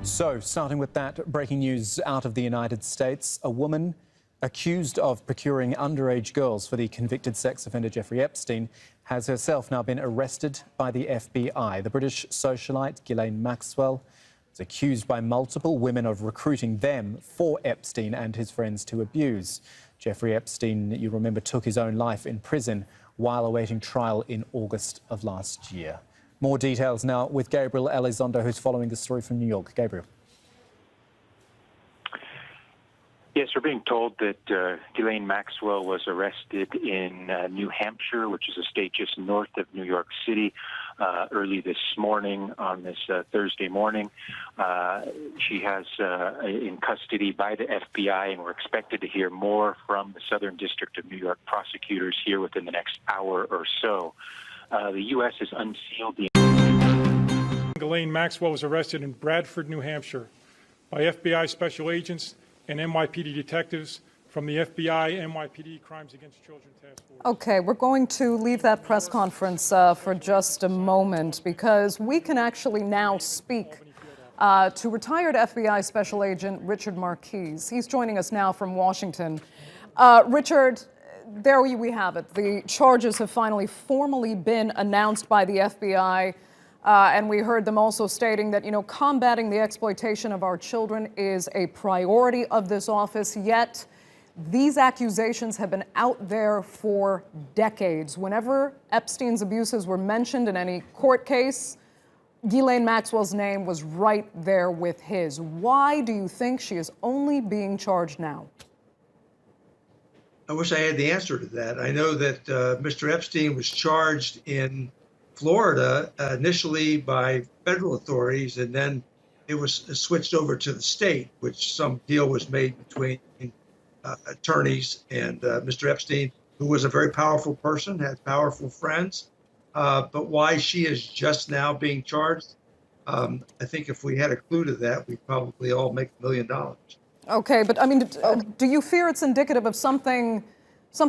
So, starting with that breaking news out of the United States, a woman accused of procuring underage girls for the convicted sex offender Jeffrey Epstein has herself now been arrested by the FBI. The British socialite Ghislaine Maxwell is accused by multiple women of recruiting them for Epstein and his friends to abuse. Jeffrey Epstein, you remember, took his own life in prison while awaiting trial in August of last year. More details now with Gabriel Elizondo, who's following the story from New York. Gabriel. Yes, we're being told that Ghislaine Maxwell was arrested in New Hampshire, which is a state just north of New York City, early this morning, on this Thursday morning. She has in custody by the FBI, and we're expected to hear more from the Southern District of New York prosecutors here within the next hour or so. The U.S. has unsealed the... Ghislaine Maxwell was arrested in Bradford, New Hampshire by FBI special agents and NYPD detectives from the FBI NYPD Crimes Against Children Task Force. Okay, we're going to leave that press conference for just a moment because we can actually now speak to retired FBI Special Agent Richard Marquise. He's joining us now from Washington. Richard, there we have it. The charges have finally formally been announced by the FBI. And we heard them also stating that, combating the exploitation of our children is a priority of this office. Yet, these accusations have been out there for decades. Whenever Epstein's abuses were mentioned in any court case, Ghislaine Maxwell's name was right there with his. Why do you think she is only being charged now? I wish I had the answer to that. I know that Mr. Epstein was charged in Florida initially by federal authorities, and then it was switched over to the state, which some deal was made between attorneys and Mr. Epstein, who was a very powerful person, had powerful friends. But why she is just now being charged, I think if we had a clue to that, we'd probably all make $1 million. Okay, but I mean, do you fear it's indicative of something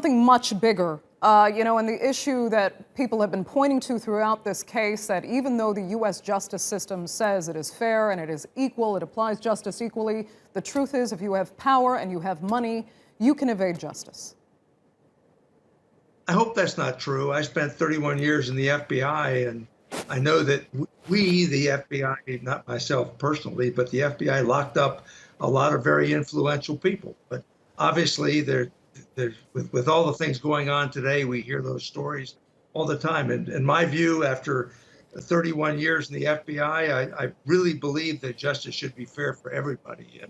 much bigger? And the issue that people have been pointing to throughout this case, that even though the U.S. justice system says it is fair and it is equal, it applies justice equally, the truth is if you have power and you have money, you can evade justice. I hope that's not true. I spent 31 years in the FBI, and I know that we, the FBI, not myself personally, but the FBI locked up a lot of very influential people. But obviously, with all the things going on today, we hear those stories all the time. And in my view, after 31 years in the FBI, I really believe that justice should be fair for everybody.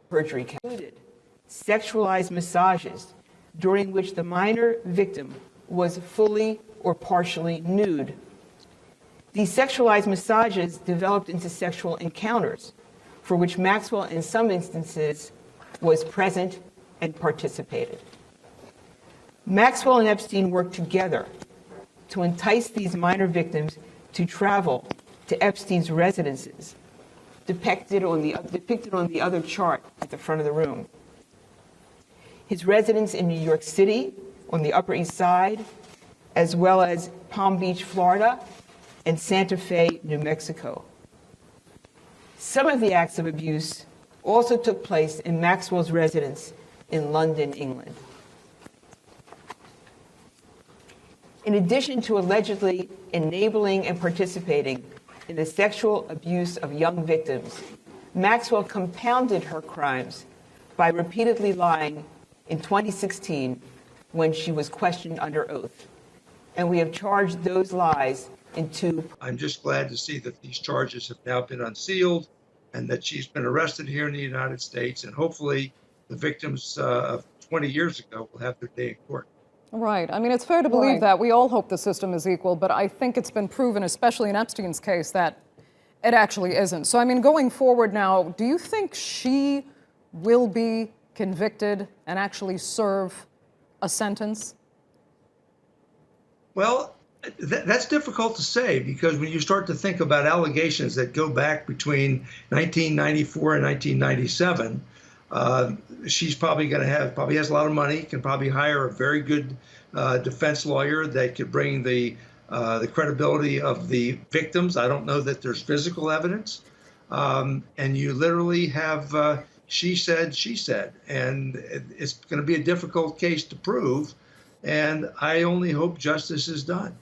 Perjury included sexualized massages during which the minor victim was fully or partially nude. These sexualized massages developed into sexual encounters for which Maxwell, in some instances, was present and participated. Maxwell and Epstein worked together to entice these minor victims to travel to Epstein's residences, depicted on the other chart at the front of the room. His residence in New York City on the Upper East Side, as well as Palm Beach, Florida, and Santa Fe, New Mexico. Some of the acts of abuse also took place in Maxwell's residence in London, England. In addition to allegedly enabling and participating in the sexual abuse of young victims, Maxwell compounded her crimes by repeatedly lying in 2016 when she was questioned under oath. And we have charged those lies in two. I'm just glad to see that these charges have now been unsealed and that she's been arrested here in the United States. And hopefully the victims of 20 years ago will have their day in court. Right. I mean, it's fair to believe that. We all hope the system is equal, but I think it's been proven, especially in Epstein's case, that it actually isn't. So, I mean, going forward now, do you think she will be convicted and actually serve a sentence? Well, that's difficult to say, because when you start to think about allegations that go back between 1994 and 1997, she's probably has a lot of money, can probably hire a very good defense lawyer that could bring the credibility of the victims. I don't know that there's physical evidence. And you literally have she said, and it's going to be a difficult case to prove. And I only hope justice is done.